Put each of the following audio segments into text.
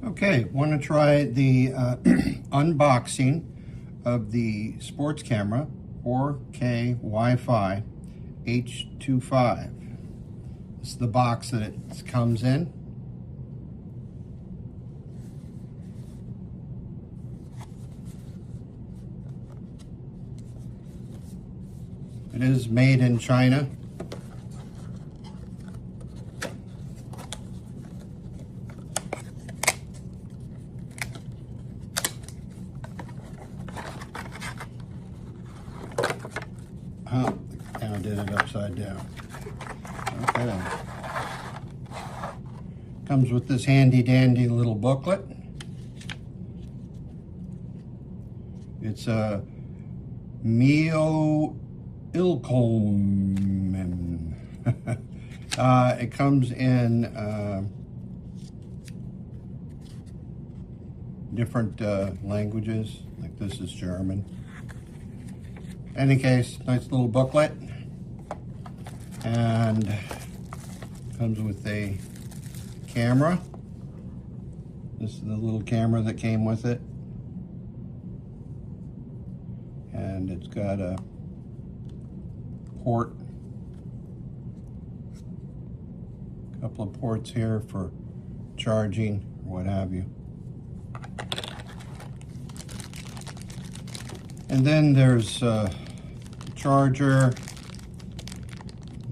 Okay, want to try the unboxing of the sports camera 4K Wi-Fi H25. This is the box that it comes in. It is made in China. Oh, I did it upside down. Okay. Comes with this handy dandy little booklet. It's a Meoilkolnm. It comes in different languages, like this is German. In any case, nice little booklet, and comes with a camera. This is the little camera that came with it, and it's got a port, a couple of ports here for charging or what have you. And then there's a charger,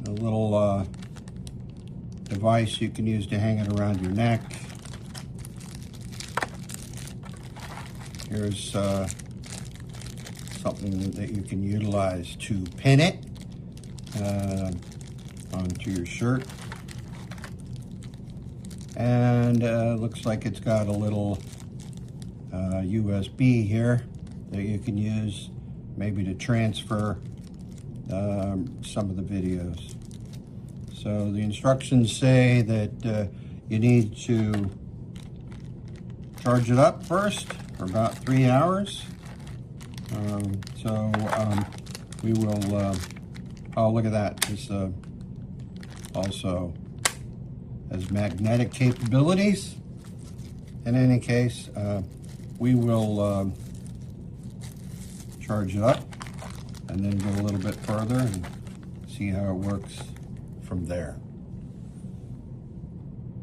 a little device you can use to hang it around your neck. Here's something that you can utilize to pin it onto your shirt. And looks like it's got a little USB here that you can use maybe to transfer some of the videos. So the instructions say that you need to charge it up first for about 3 hours. We will, oh, look at that. This also has magnetic capabilities. In any case, we will charge it up and then go a little bit further and see how it works from there.